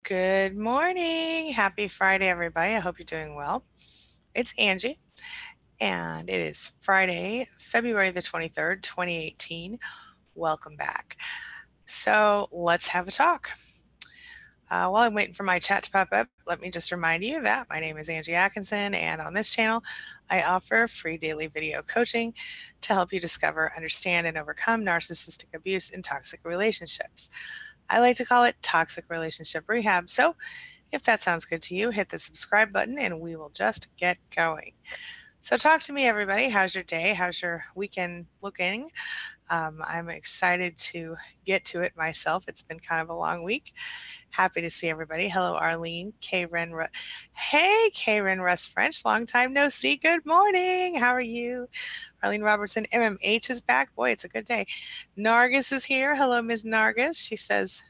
Good morning. Happy Friday, everybody. I hope you're doing well. It's Angie, and it is Friday, February the 23rd, 2018. Welcome back. So let's have a talk. While I'm waiting for my chat to pop up, let me just remind you that my name is Angie Atkinson, and on this channel, I offer free daily video coaching to help you discover, understand, and overcome narcissistic abuse in toxic relationships. I like to call it toxic relationship rehab. So if that sounds good to you, hit the subscribe button and we will just get going. So talk to me, everybody. How's your day? How's your weekend looking? I'm excited to get to it myself. It's been kind of a long week. Happy to see everybody. Hello, Arlene. Hey, Karen Russ French. Long time no see. Good morning. How are you? Arlene Robertson. MMH is back. Boy, it's a good day. Nargis is here. Hello, Ms. Nargis. She says,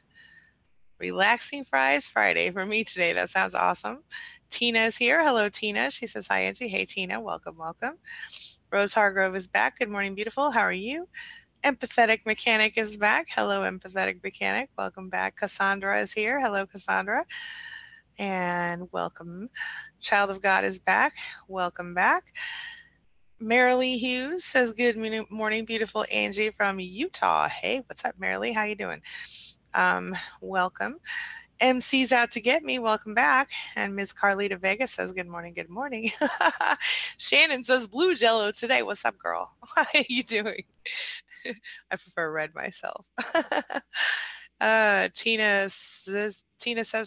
Relaxing Fries Friday for me today. That sounds awesome. Tina is here. Hello, Tina. She says, Hi, Angie. Hey, Tina. Welcome, welcome. Rose Hargrove is back. Good morning, beautiful. How are you? Empathetic Mechanic is back. Hello, Empathetic Mechanic. Welcome back. Cassandra is here. Hello, Cassandra. And welcome. Child of God is back. Welcome back. Marilee Hughes says, Good morning, beautiful Angie from Utah. Hey, what's up, Marilee? How you doing? Welcome. MC's out to get me. Welcome back. And Ms. Carlita Vega says, Good morning. Good morning. Shannon says, Blue Jello today. What's up, girl? How are you doing? I prefer red myself. Tina says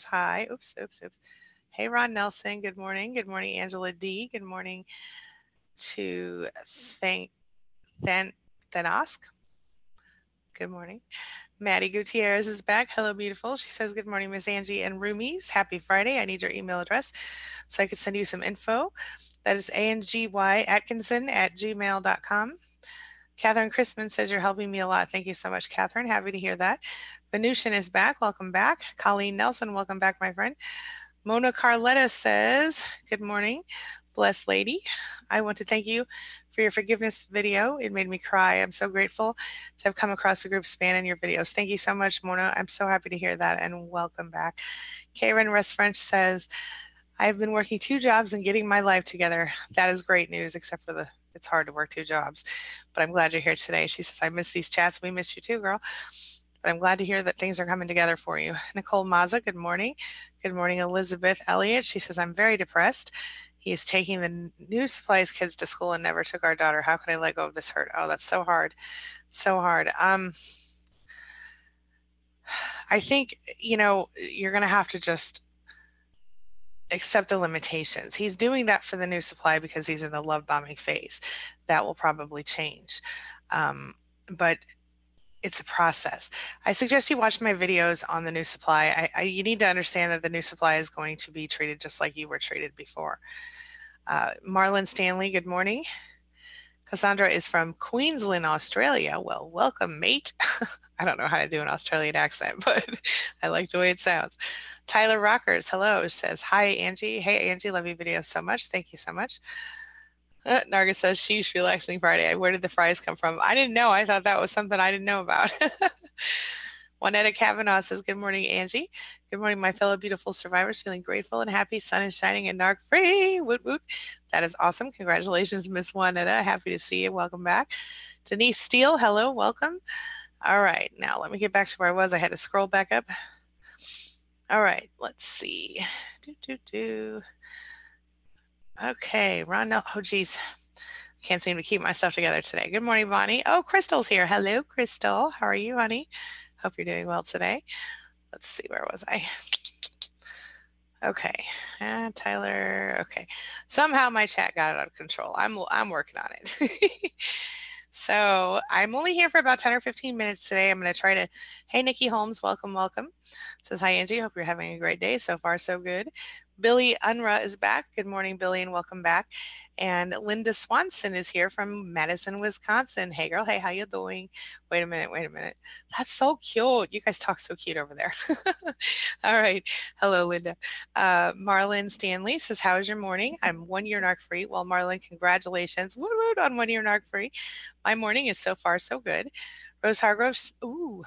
hi. Oops. Hey, Ron Nelson. Good morning. Good morning, Angela D. Good morning to Thanosk. Good morning. Maddie Gutierrez is back. Hello, beautiful. She says, Good morning, Miss Angie and Roomies. Happy Friday. I need your email address so I could send you some info. That is angyatkinson@gmail.com. Catherine Chrisman says, You're helping me a lot. Thank you so much, Catherine. Happy to hear that. Venusian is back. Welcome back. Colleen Nelson, welcome back, my friend. Mona Carletta says, Good morning, blessed lady. I want to thank you for your forgiveness video. It made me cry. I'm so grateful to have come across the group spanning your videos. Thank you so much, Mona. I'm so happy to hear that, and welcome back. Karen Russ French says, I've been working 2 jobs and getting my life together. That is great news, except for it's hard to work 2 jobs. But I'm glad you're here today. She says, I miss these chats. We miss you too, girl. But I'm glad to hear that things are coming together for you. Nicole Maza, good morning. Good morning, Elizabeth Elliott. She says, I'm very depressed. He is taking the new supplies kids to school and never took our daughter. How can I let go of this hurt? Oh, that's so hard. So hard. I think, you're going to have to just accept the limitations. He's doing that for the new supply because he's in the love bombing phase. That will probably change. But it's a process. I suggest you watch my videos on the new supply. You need to understand that the new supply is going to be treated just like you were treated before. Marlon Stanley, good morning. Cassandra is from Queensland, Australia. Well, welcome, mate. I don't know how to do an Australian accent, but I like the way it sounds. Tyler Rockers, hello, says, Hi, Angie. Hey, Angie, love your videos so much. Thank you so much. Narga says, Sheesh, relaxing Friday. Where did the fries come from? I didn't know. I thought that was something I didn't know about. Juanetta Kavanaugh says, Good morning, Angie. Good morning, my fellow beautiful survivors. Feeling grateful and happy. Sun is shining and narc free. Woot woot. That is awesome. Congratulations, Miss Juanetta. Happy to see you. Welcome back. Denise Steele, hello. Welcome. All right. Now let me get back to where I was. I had to scroll back up. All right. Let's see. Okay. Ron, oh, geez. Can't seem to keep my stuff together today. Good morning, Bonnie. Oh, Crystal's here. Hello, Crystal. How are you, honey? Hope you're doing well today. Let's see, where was I? Okay, Tyler. Okay, somehow my chat got out of control. I'm working on it. So I'm only here for about 10 or 15 minutes today. I'm going to try to. Hey, Nikki Holmes, welcome. Says, Hi, Angie. Hope you're having a great day. So far, so good. Billy Unruh is back. Good morning, Billy, and welcome back. And Linda Swanson is here from Madison, Wisconsin. Hey, girl. Hey, how you doing? Wait a minute. That's so cute. You guys talk so cute over there. All right. Hello, Linda. Marlon Stanley says, How is your morning? I'm 1 year narc free. Well, Marlon, congratulations. Woot woot on 1 year narc free. My morning is so far so good. Rose Hargrove. Ooh.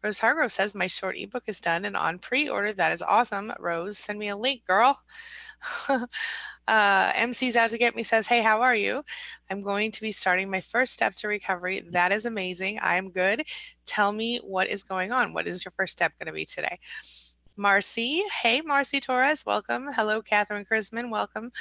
Rose Hargrove says, my short ebook is done and on pre-order. That is awesome. Rose, send me a link, girl. MC's out to get me says, hey, how are you? I'm going to be starting my first step to recovery. That is amazing. I'm good. Tell me what is going on. What is your first step going to be today? Marcy, hey, Marcy Torres, welcome. Hello, Catherine Chrisman, welcome.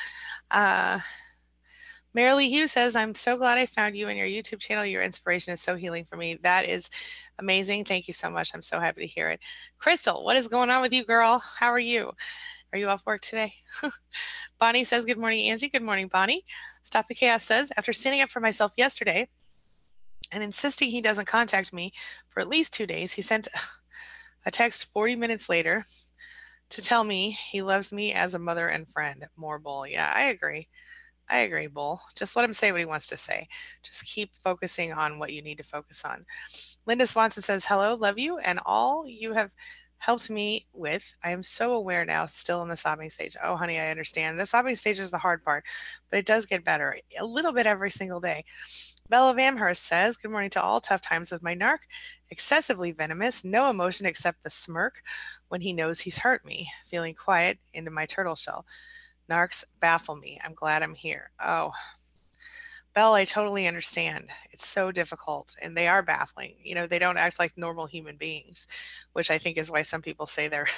Marilee Hughes says, I'm so glad I found you and your YouTube channel. Your inspiration is so healing for me. That is amazing. Thank you so much. I'm so happy to hear it. Crystal, what is going on with you, girl? How are you? Are you off work today? Bonnie says, good morning, Angie. Good morning, Bonnie. Stop the Chaos says, after standing up for myself yesterday and insisting he doesn't contact me for at least 2 days, he sent a text 40 minutes later to tell me he loves me as a mother and friend. More bull. Yeah, I agree. I agree, Bull. Just let him say what he wants to say. Just keep focusing on what you need to focus on. Linda Swanson says, hello, love you, and all you have helped me with. I am so aware now, still in the sobbing stage. Oh, honey, I understand. The sobbing stage is the hard part, but it does get better a little bit every single day. Bella of Amherst says, good morning to all. Tough times with my narc. Excessively venomous, no emotion except the smirk when he knows he's hurt me. Feeling quiet into my turtle shell. Narcs baffle me. I'm glad I'm here. Oh, Belle, I totally understand. It's so difficult and they are baffling. You know, they don't act like normal human beings, which I think is why some people say they're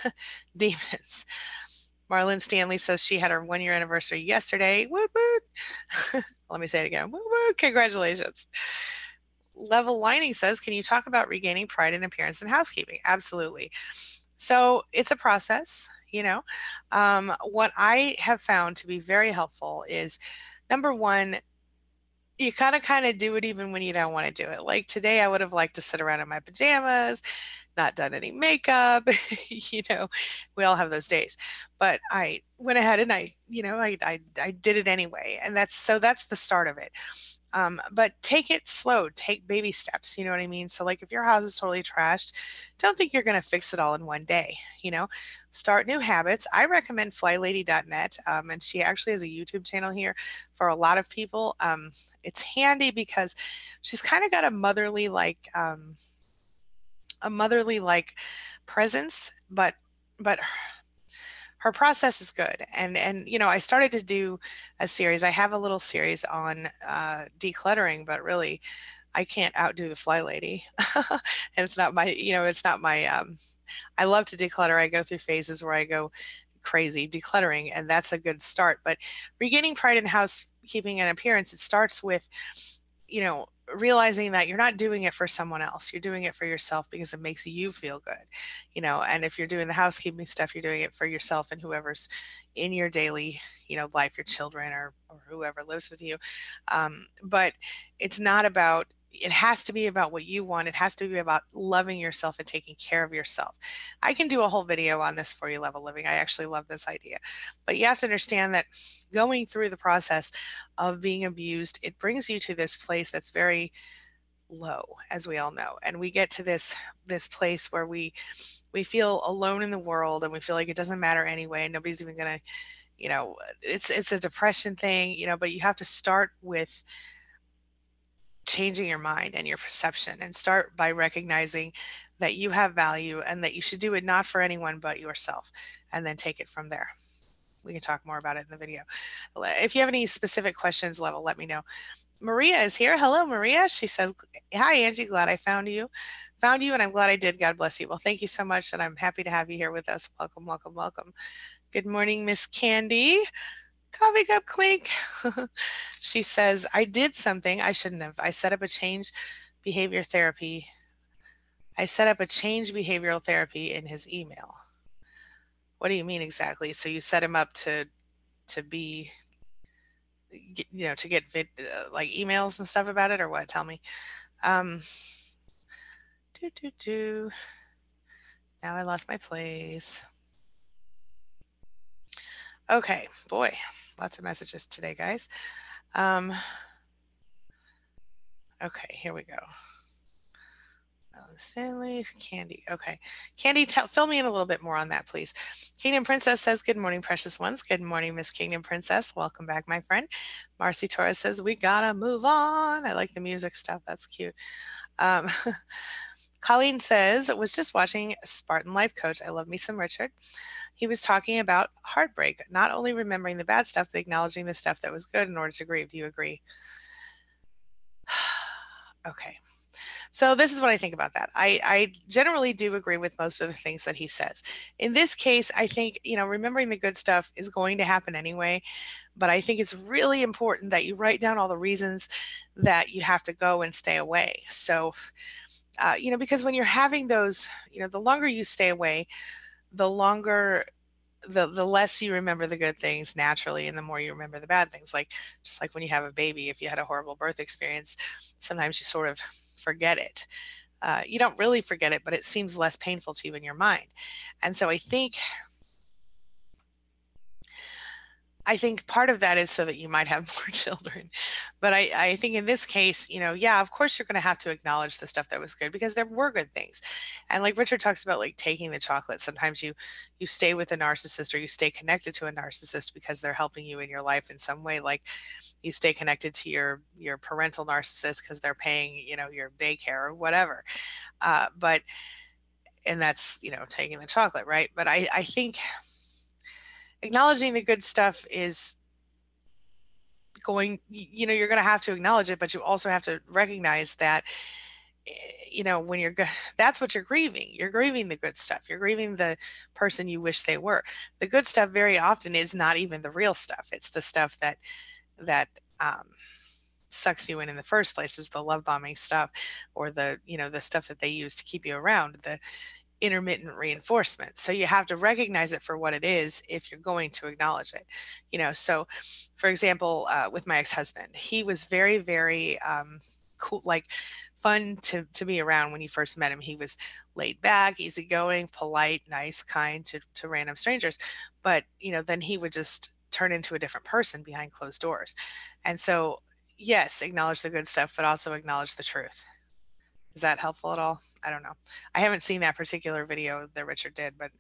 demons. Marlon Stanley says she had her 1-year anniversary yesterday. Woot woot. Let me say it again. Woot woot. Congratulations. Level Lining says, can you talk about regaining pride in appearance and housekeeping? Absolutely. So it's a process, you know. What I have found to be very helpful is number one, you gotta kind of do it even when you don't want to do it. Like today, I would have liked to sit around in my pajamas, not done any makeup. You know, we all have those days. But I went ahead and I did it anyway, and that's the start of it. But take it slow, take baby steps. You know what I mean? So, like, if your house is totally trashed, don't think you're going to fix it all in one day. You know, start new habits. I recommend flylady.net, and she actually has a YouTube channel here for a lot of people. It's handy because she's kind of got a motherly like presence, but her process is good. And you know, I started to do a series. I have a little series on decluttering, but really I can't outdo the Fly Lady. And it's not my, you know, it's not my I love to declutter. I go through phases where I go crazy decluttering, and that's a good start. But regaining pride in housekeeping and appearance, it starts with, you know, realizing that you're not doing it for someone else. You're doing it for yourself because it makes you feel good, you know. And if you're doing the housekeeping stuff, you're doing it for yourself and whoever's in your daily, you know, life, your children or whoever lives with you. But it's not about, it has to be about what you want. It has to be about loving yourself and taking care of yourself. I can do a whole video on this for you, Level Living. I actually love this idea. But you have to understand that going through the process of being abused, it brings you to this place that's very low, as we all know. And we get to this place where we feel alone in the world, and we feel like it doesn't matter anyway, and nobody's even gonna, you know, it's a depression thing, you know. But you have to start with changing your mind and your perception, and start by recognizing that you have value and that you should do it not for anyone but yourself, and then take it from there. We can talk more about it in the video. If you have any specific questions, Level, let me know. Maria is here. Hello, Maria. She says, hi, Angie. Glad I found you. And I'm glad I did. God bless you. Well, thank you so much, and I'm happy to have you here with us. Welcome, welcome, welcome. Good morning, Miss Candy. Coffee cup clink. She says, I did something I shouldn't have. I set up a change behavioral therapy in his email. What do you mean exactly? So you set him up to be, you know, to get like emails and stuff about it, or what? Tell me. Now I lost my place. Okay, boy, lots of messages today, guys. Okay, here we go. Stanley, Candy. Okay. Candy, fill me in a little bit more on that, please. Kingdom Princess says, good morning, precious ones. Good morning, Miss Kingdom Princess. Welcome back, my friend. Marcy Torres says, we gotta move on. I like the music stuff. That's cute. Colleen says, was just watching Spartan Life Coach. I love me some Richard. He was talking about heartbreak, not only remembering the bad stuff, but acknowledging the stuff that was good in order to grieve. Do you agree? Okay. So this is what I think about that. I generally do agree with most of the things that he says. In this case, I think, remembering the good stuff is going to happen anyway, but I think it's really important that you write down all the reasons that you have to go and stay away. So, because when you're having those, the longer you stay away, the longer the less you remember the good things naturally and the more you remember the bad things, like just like when you have a baby, if you had a horrible birth experience, sometimes you sort of forget it. You don't really forget it, but it seems less painful to you in your mind. And so I think part of that is so that you might have more children. But I think in this case, yeah, of course you're going to have to acknowledge the stuff that was good because there were good things. And like Richard talks about, like taking the chocolate, sometimes you stay with a narcissist or you stay connected to a narcissist because they're helping you in your life in some way. Like you stay connected to your parental narcissist because they're paying, your daycare or whatever. But and that's, taking the chocolate, right? But I think acknowledging the good stuff is you're going to have to acknowledge it, but you also have to recognize that, when that's what you're grieving. You're grieving the good stuff. You're grieving the person you wish they were. The good stuff very often is not even the real stuff. It's the stuff that sucks you in the first place, is the love bombing stuff, or the stuff that they use to keep you around, the intermittent reinforcement. So you have to recognize it for what it is if you're going to acknowledge it. So for example, with my ex-husband, he was very, very cool, like fun to be around when you first met him. He was laid back, easygoing, polite, nice, kind to random strangers. But, then he would just turn into a different person behind closed doors. And so, yes, acknowledge the good stuff, but also acknowledge the truth. Is that helpful at all? I don't know. I haven't seen that particular video that Richard did, but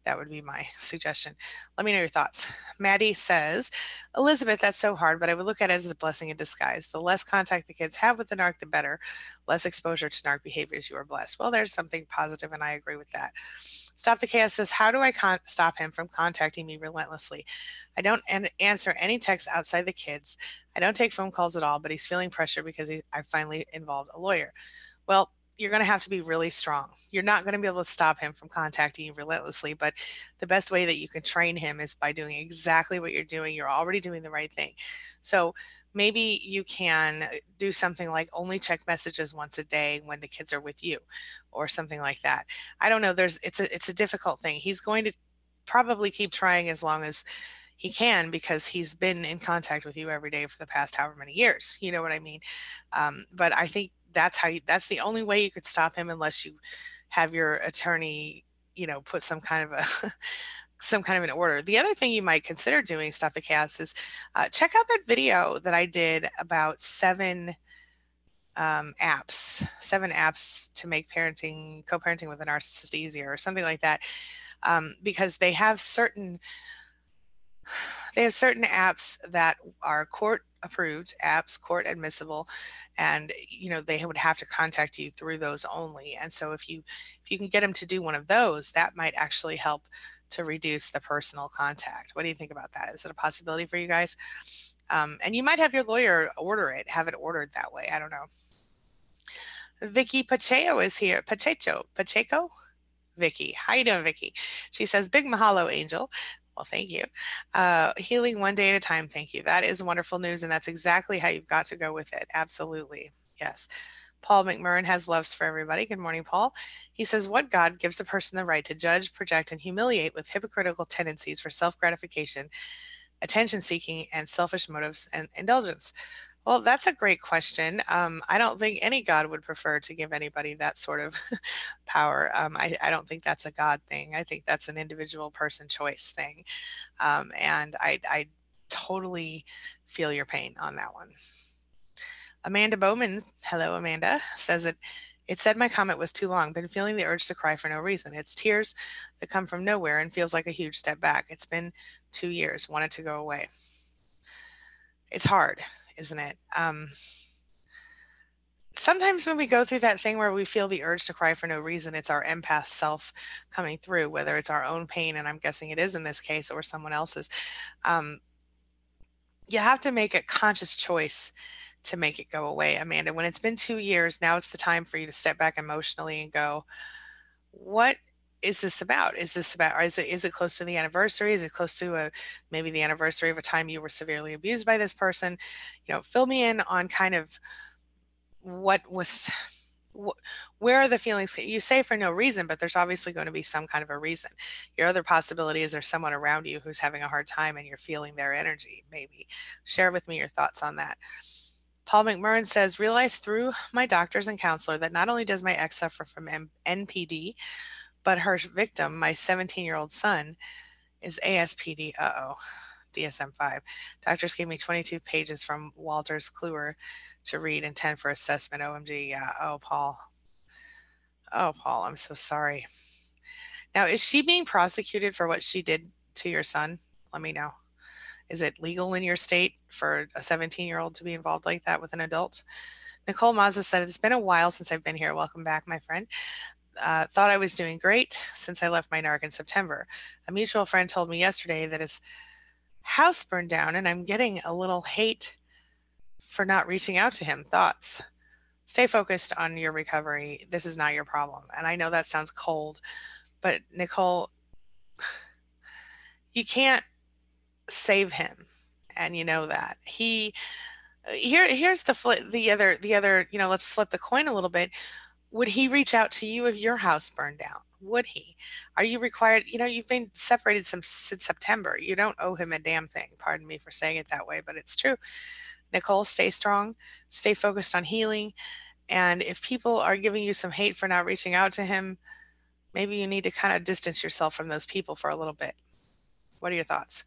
that would be my suggestion. Let me know your thoughts. Maddie says, Elizabeth, that's so hard, but I would look at it as a blessing in disguise. The less contact the kids have with the narc, the better. Less exposure to narc behaviors, you are blessed. Well, there's something positive, and I agree with that. Stop the Chaos says, how do I stop him from contacting me relentlessly? I don't answer any texts outside the kids. I don't take phone calls at all, but he's feeling pressure because I finally involved a lawyer. Well, you're going to have to be really strong. You're not going to be able to stop him from contacting you relentlessly, but the best way that you can train him is by doing exactly what you're doing. You're already doing the right thing. So maybe you can do something like only check messages once a day when the kids are with you, or something like that. I don't know. It's a difficult thing. He's going to probably keep trying as long as he can because he's been in contact with you every day for the past however many years. You know what I mean? But I think that's the only way you could stop him, unless you have your attorney, put some kind of an order. The other thing you might consider doing, Stop the Chaos, is check out that video that I did about seven apps to make co-parenting with a narcissist easier, or something like that, because they have certain apps that are court approved apps, court admissible, and they would have to contact you through those only. And so if you can get them to do one of those, that might actually help to reduce the personal contact. What do you think about that? Is it a possibility for you guys? And you might have your lawyer have it ordered that way. I don't know. Vicky Pacheco is here. Pacheco? Vicky. How you doing, Vicky? She says, big mahalo, Angel. Well, thank you. Healing one day at a time. Thank you. That is wonderful news. And that's exactly how you've got to go with it. Absolutely. Yes. Paul McMurrin has loves for everybody. Good morning, Paul. He says, what God gives a person the right to judge, project, and humiliate with hypocritical tendencies for self-gratification, attention-seeking, and selfish motives and indulgence? Well, that's a great question. I don't think any God would prefer to give anybody that sort of power. I don't think that's a God thing. I think that's an individual person choice thing. And I totally feel your pain on that one. Amanda Bowman, hello, Amanda, says it said my comment was too long. Been feeling the urge to cry for no reason. It's tears that come from nowhere and feels like a huge step back. It's been 2 years. Want it to go away. It's hard, isn't it? sometimes when we go through that thing where we feel the urge to cry for no reason, it's our empath self coming through, whether it's our own pain, and I'm guessing it is in this case, or someone else's. Um, you have to make a conscious choice to make it go away, Amanda. When it's been 2 years, now it's the time for you to step back emotionally and go, what is this about? Is this about, or is it close to the anniversary? Is it close to maybe the anniversary of a time you were severely abused by this person? Fill me in on kind of what was where are the feelings? You say for no reason, but there's obviously going to be some kind of a reason. Your other possibility is there's someone around you who's having a hard time and you're feeling their energy, maybe. Share with me your thoughts on that. Paul McMurrin says, realize through my doctors and counselor that not only does my ex suffer from NPD, but her victim, my 17-year-old son, is ASPD. Uh-oh. DSM-5. Doctors gave me 22 pages from Walters Kluwer to read and 10 for assessment. OMG. Yeah. Oh, Paul. Oh, Paul, I'm so sorry. Now, is she being prosecuted for what she did to your son? Let me know. Is it legal in your state for a 17-year-old to be involved like that with an adult? Nicole Mazza said, it's been a while since I've been here. Welcome back, my friend. Thought I was doing great since I left my narc in September. A mutual friend told me yesterday that his house burned down and I'm getting a little hate for not reaching out to him. Thoughts? Stay focused on your recovery. This is not your problem. And I know that sounds cold, but Nicole, you can't save him. And you know that. Here's the other, let's flip the coin a little bit. Would he reach out to you if your house burned down? Would he? Are you required? You've been separated since September. You don't owe him a damn thing. Pardon me for saying it that way, but it's true. Nicole, stay strong, stay focused on healing. And if people are giving you some hate for not reaching out to him, maybe you need to kind of distance yourself from those people for a little bit. What are your thoughts?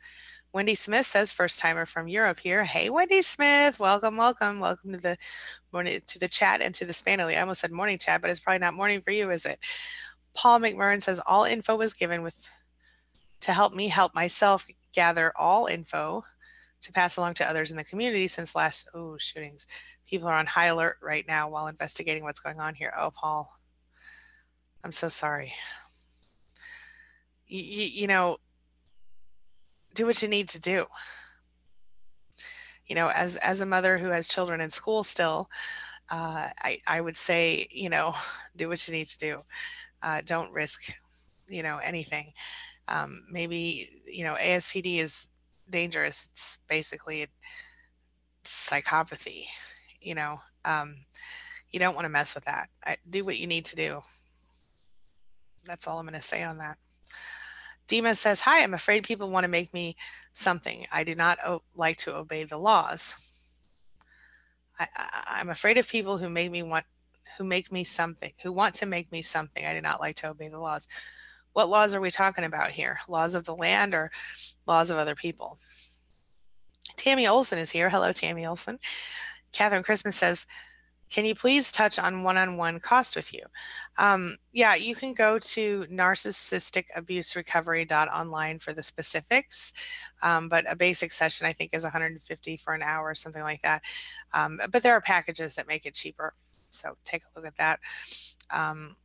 Wendy Smith says, first timer from Europe here. Hey, Wendy Smith, welcome to the morning, to the chat and to the Spanily. I almost said morning chat, but it's probably not morning for you, is it? Paul McMurrin says, all info was given to help me help myself gather all info to pass along to others in the community since last shootings. People are on high alert right now while investigating what's going on here. Oh, Paul, I'm so sorry. Do what you need to do. As a mother who has children in school still, I would say, do what you need to do. Don't risk, anything. Maybe, ASPD is dangerous. It's basically psychopathy, you don't want to mess with that. Do what you need to do. That's all I'm going to say on that. Dima says, hi, I'm afraid people want to make me something. I do not like to obey the laws. I'm afraid of people who want to make me something. I do not like to obey the laws. What laws are we talking about here? Laws of the land or laws of other people? Tammy Olson is here. Hello, Tammy Olson. Catherine Christmas says, can you please touch on one-on-one cost with you? Yeah, you can go to narcissisticabuse.recovery.online for the specifics, but a basic session I think is $150 for an hour or something like that. But there are packages that make it cheaper, so take a look at that. And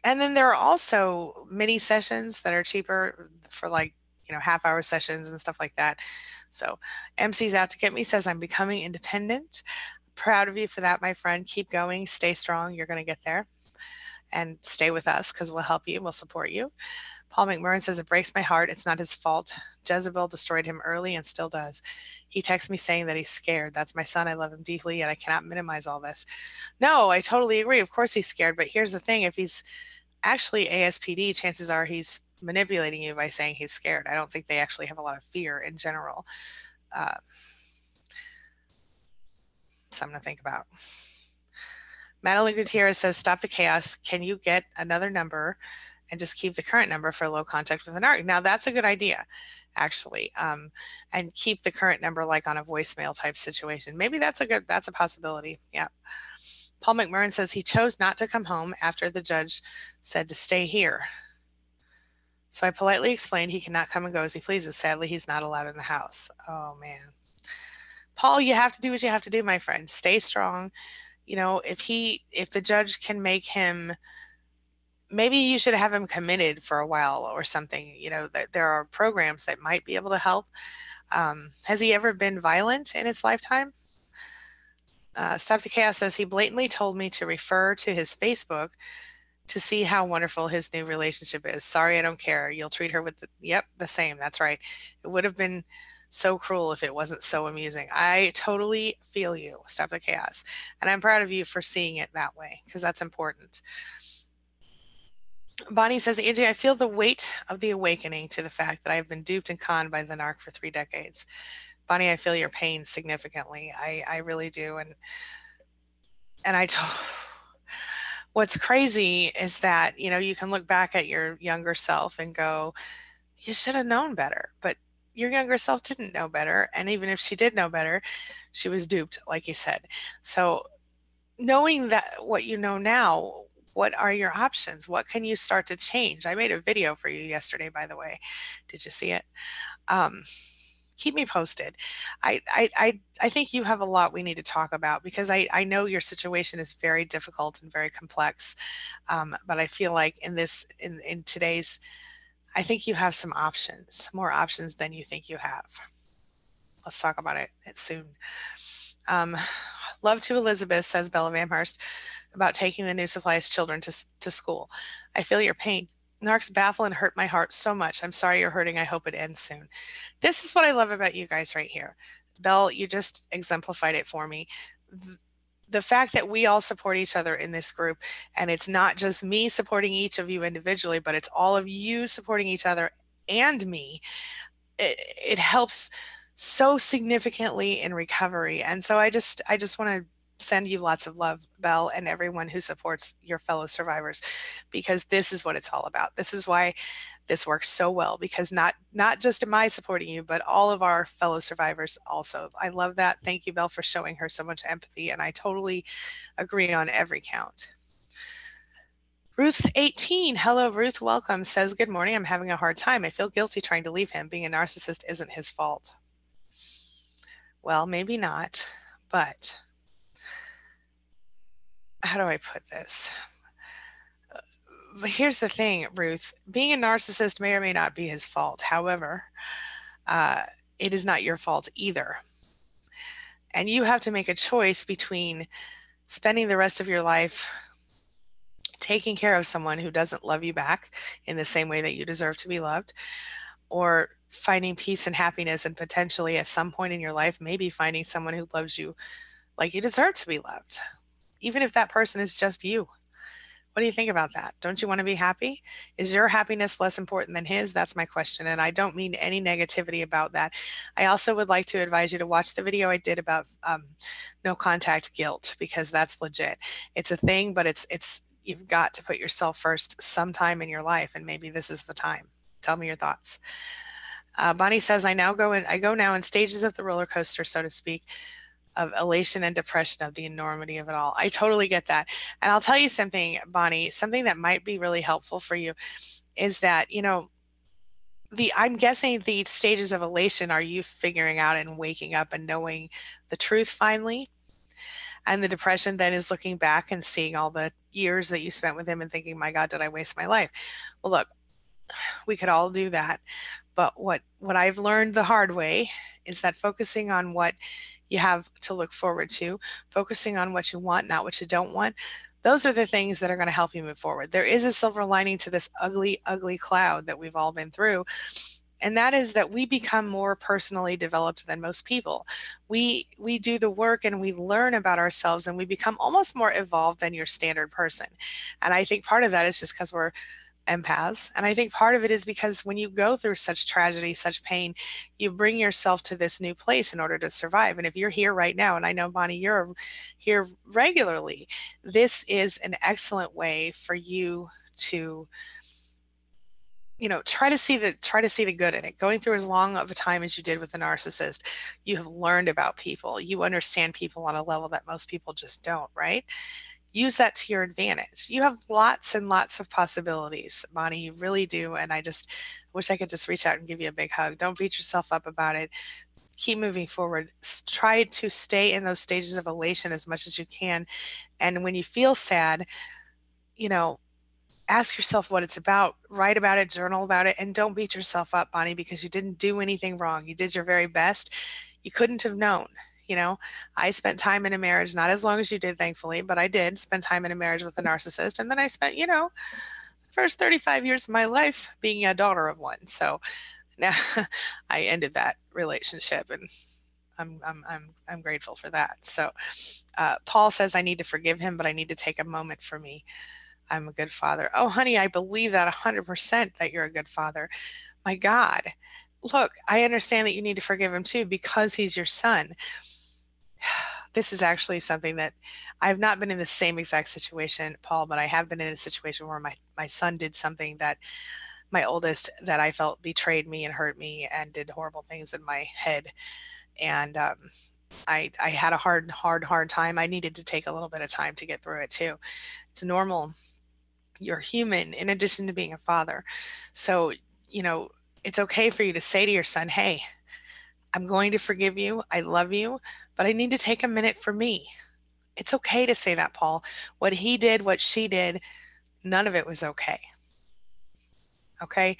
then there are also mini sessions that are cheaper for half-hour sessions and stuff like that. So MC's out to get me says, I'm becoming independent. Proud of you for that, my friend. Keep going. Stay strong. You're going to get there. And stay with us because we'll help you. We'll support you. Paul McMurrin says, it breaks my heart. It's not his fault. Jezebel destroyed him early and still does. He texts me saying that he's scared. That's my son. I love him deeply, and I cannot minimize all this. No, I totally agree. Of course he's scared. But here's the thing. If he's actually ASPD, chances are he's manipulating you by saying he's scared. I don't think they actually have a lot of fear in general. Something to think about. Madeline Gutierrez says, stop the chaos. Can you get another number and just keep the current number for low contact with an narc? Now that's a good idea, actually. And keep the current number like on a voicemail type situation. Maybe that's a possibility. Yeah. Paul McMurrin says he chose not to come home after the judge said to stay here. So I politely explained he cannot come and go as he pleases. Sadly, he's not allowed in the house. Oh, man. Paul, you have to do what you have to do, my friend. Stay strong. if the judge can make him, maybe you should have him committed for a while or something. That there are programs that might be able to help. Has he ever been violent in his lifetime? Stop the Chaos says he blatantly told me to refer to his Facebook to see how wonderful his new relationship is. Sorry, I don't care. You'll treat her with the same. That's right. It would have been so cruel if it wasn't so amusing. I totally feel you, Stop the Chaos. And I'm proud of you for seeing it that way, because that's important. Bonnie says, Angie, I feel the weight of the awakening to the fact that I've been duped and conned by the narc for 3 decades. Bonnie, I feel your pain significantly. I really do. And what's crazy is that, you can look back at your younger self and go, you should have known better. But your younger self didn't know better. And even if she did know better, she was duped, like you said. So knowing that what you know now, what are your options? What can you start to change? I made a video for you yesterday, by the way. Did you see it? Keep me posted. I think you have a lot we need to talk about, because I know your situation is very difficult and very complex. But I feel like in today's, I think you have some options, more options than you think you have. Let's talk about it soon. Love to Elizabeth, says Bella Vamhurst, about taking the new supplies children to school. I feel your pain. Narcs baffle and hurt my heart so much. I'm sorry you're hurting. I hope it ends soon. This is what I love about you guys right here. Belle, you just exemplified it for me. The fact that we all support each other in this group, and it's not just me supporting each of you individually, but it's all of you supporting each other and me. It helps so significantly in recovery. And so I just want to send you lots of love, Belle, and everyone who supports your fellow survivors, because this is what it's all about. This is why this works so well, because not just am I supporting you, but all of our fellow survivors also. I love that. Thank you, Belle, for showing her so much empathy, and I totally agree on every count. Ruth 18, hello Ruth, welcome, says, good morning, I'm having a hard time. I feel guilty trying to leave him. Being a narcissist isn't his fault. Well, maybe not, but how do I put this? But here's the thing, Ruth, being a narcissist may or may not be his fault. However, it is not your fault either. And you have to make a choice between spending the rest of your life taking care of someone who doesn't love you back in the same way that you deserve to be loved, or finding peace and happiness, and potentially at some point in your life, maybe finding someone who loves you like you deserve to be loved, even if that person is just you. What do you think about that? Don't you want to be happy? Is your happiness less important than his? That's my question. And I don't mean any negativity about that. I also would like to advise you to watch the video I did about no contact guilt, because that's legit. It's a thing, but it's you've got to put yourself first sometime in your life, and maybe this is the time. Tell me your thoughts. Bonnie says, I go now in stages of the roller coaster, so to speak, of elation and depression of the enormity of it all. I totally get that. And I'll tell you something, Bonnie, something that might be really helpful for you is that, I'm guessing the stages of elation are you figuring out and waking up and knowing the truth finally. And the depression then is looking back and seeing all the years that you spent with him and thinking, my God, did I waste my life? Well, look, we could all do that. But what I've learned the hard way is that focusing on what you have to look forward to, focusing on what you want, not what you don't want, those are the things that are going to help you move forward. There is a silver lining to this ugly, ugly cloud that we've all been through. And that is that we become more personally developed than most people. We do the work and we learn about ourselves, and we become almost more evolved than your standard person. And I think part of that is just because we're empaths. And I think part of it is because when you go through such tragedy, such pain, you bring yourself to this new place in order to survive. And if you're here right now, and I know, Bonnie, you're here regularly, this is an excellent way for you to try to see the good in it. Going through as long of a time as you did with the narcissist, you have learned about people. You understand people on a level that most people just don't, right? Use that to your advantage. You have lots and lots of possibilities, Bonnie, you really do. And I just wish I could just reach out and give you a big hug. Don't beat yourself up about it. keep moving forward. Try to stay in those stages of elation as much as you can. And when you feel sad, you know, ask yourself what it's about, write about it, journal about it, and don't beat yourself up, Bonnie, because you didn't do anything wrong. You did your very best. You couldn't have known. I spent time in a marriage, not as long as you did, thankfully, but I did spend time in a marriage with a narcissist. And then I spent, the first 35 years of my life being a daughter of one. So now I ended that relationship, and I'm grateful for that. So Paul says I need to forgive him, but I need to take a moment for me. I'm a good father. Oh, honey, I believe that 100% that you're a good father. My God. Look, I understand that you need to forgive him too because he's your son. This is actually something that I've not been in the same exact situation, Paul, but I have been in a situation where my son did something that my oldest that I felt betrayed me and hurt me and did horrible things in my head. And I had a hard time. I needed to take a little bit of time to get through it too. It's normal. You're human in addition to being a father. So, it's okay for you to say to your son, hey, I'm going to forgive you. I love you, but I need to take a minute for me. It's okay to say that, Paul. What he did, what she did, none of it was okay. Okay?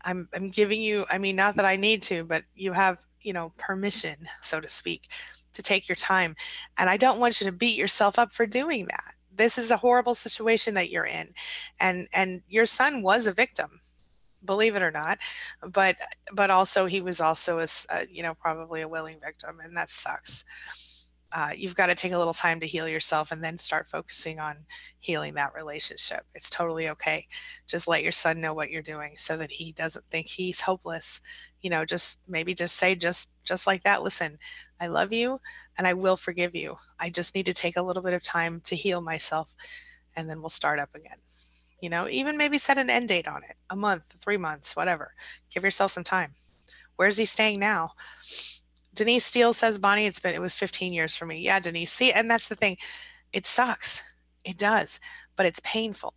I'm giving you, I mean, not that I need to, but you have, permission, so to speak, to take your time. And I don't want you to beat yourself up for doing that. This is a horrible situation that you're in. And your son was a victim, believe it or not, but also he was also probably a willing victim, and that sucks. You've got to take a little time to heal yourself and then start focusing on healing that relationship. It's totally okay. Just let your son know what you're doing so that he doesn't think he's hopeless. Just maybe just say just like that, listen, I love you and I will forgive you. I just need to take a little bit of time to heal myself, and then we'll start up again. Even maybe set an end date on it, a month, 3 months, whatever. Give yourself some time. Where's he staying now? Denise Steele says, Bonnie, it was 15 years for me. Yeah, Denise. See, and that's the thing. It sucks. It does, but it's painful.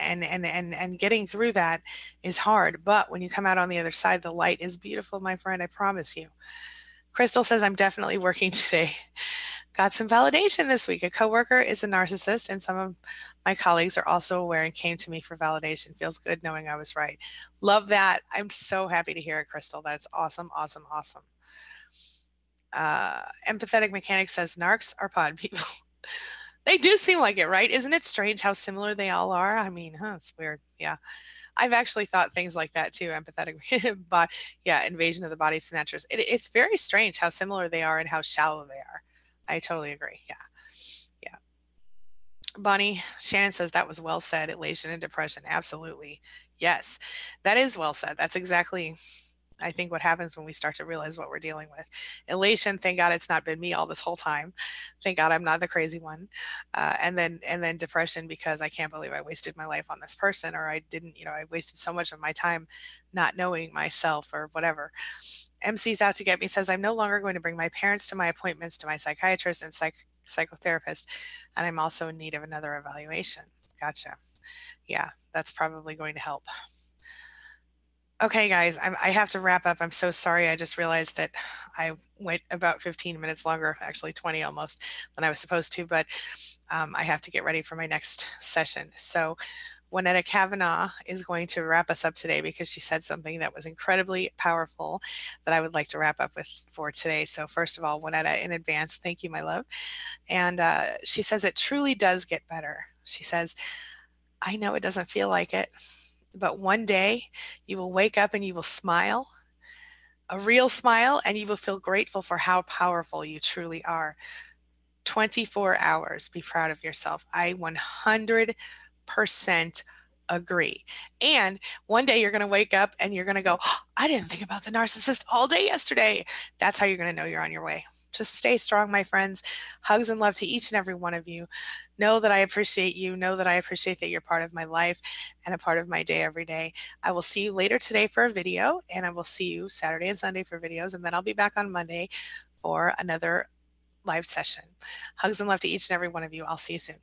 And getting through that is hard. But when you come out on the other side, the light is beautiful, my friend. I promise you. Crystal says, I'm definitely working today. Got some validation this week. A coworker is a narcissist, and some of my colleagues are also aware and came to me for validation. Feels good knowing I was right. Love that. I'm so happy to hear it, Crystal. That's awesome, awesome, awesome. Empathetic Mechanic says, narcs are pod people. They do seem like it, right? Isn't it strange how similar they all are? I mean, it's weird. Yeah. I've actually thought things like that too, empathetic, but yeah, invasion of the body snatchers. It's very strange how similar they are and how shallow they are. I totally agree. Yeah. Yeah. Bonnie, Shannon says that was well said. Elation and depression. Absolutely. Yes, that is well said. That's exactly, I think, what happens when we start to realize what we're dealing with. Elation, thank God it's not been me all this whole time. Thank God I'm not the crazy one. And then depression, because I can't believe I wasted my life on this person, or I didn't, I wasted so much of my time not knowing myself or whatever. MC's out to get me says, I'm no longer going to bring my parents to my appointments to my psychiatrist and psychotherapist, and I'm also in need of another evaluation. Gotcha. Yeah, that's probably going to help. Okay, guys, I have to wrap up. I'm so sorry. I just realized that I went about 15 minutes longer, actually 20 almost, than I was supposed to, but I have to get ready for my next session. So Juanetta Kavanaugh is going to wrap us up today because she said something that was incredibly powerful that I would like to wrap up with for today. So first of all, Juanetta, in advance, thank you, my love. And she says it truly does get better. She says, I know it doesn't feel like it, but one day you will wake up and you will smile, a real smile, and you will feel grateful for how powerful you truly are. 24 hours, be proud of yourself. I 100% agree. And one day you're going to wake up and you're going to go, oh, I didn't think about the narcissist all day yesterday. That's how you're going to know you're on your way. Just stay strong, my friends. Hugs and love to each and every one of you. Know that I appreciate you. Know that I appreciate that you're part of my life and a part of my day every day. I will see you later today for a video, and I will see you Saturday and Sunday for videos, and then I'll be back on Monday for another live session. Hugs and love to each and every one of you. I'll see you soon.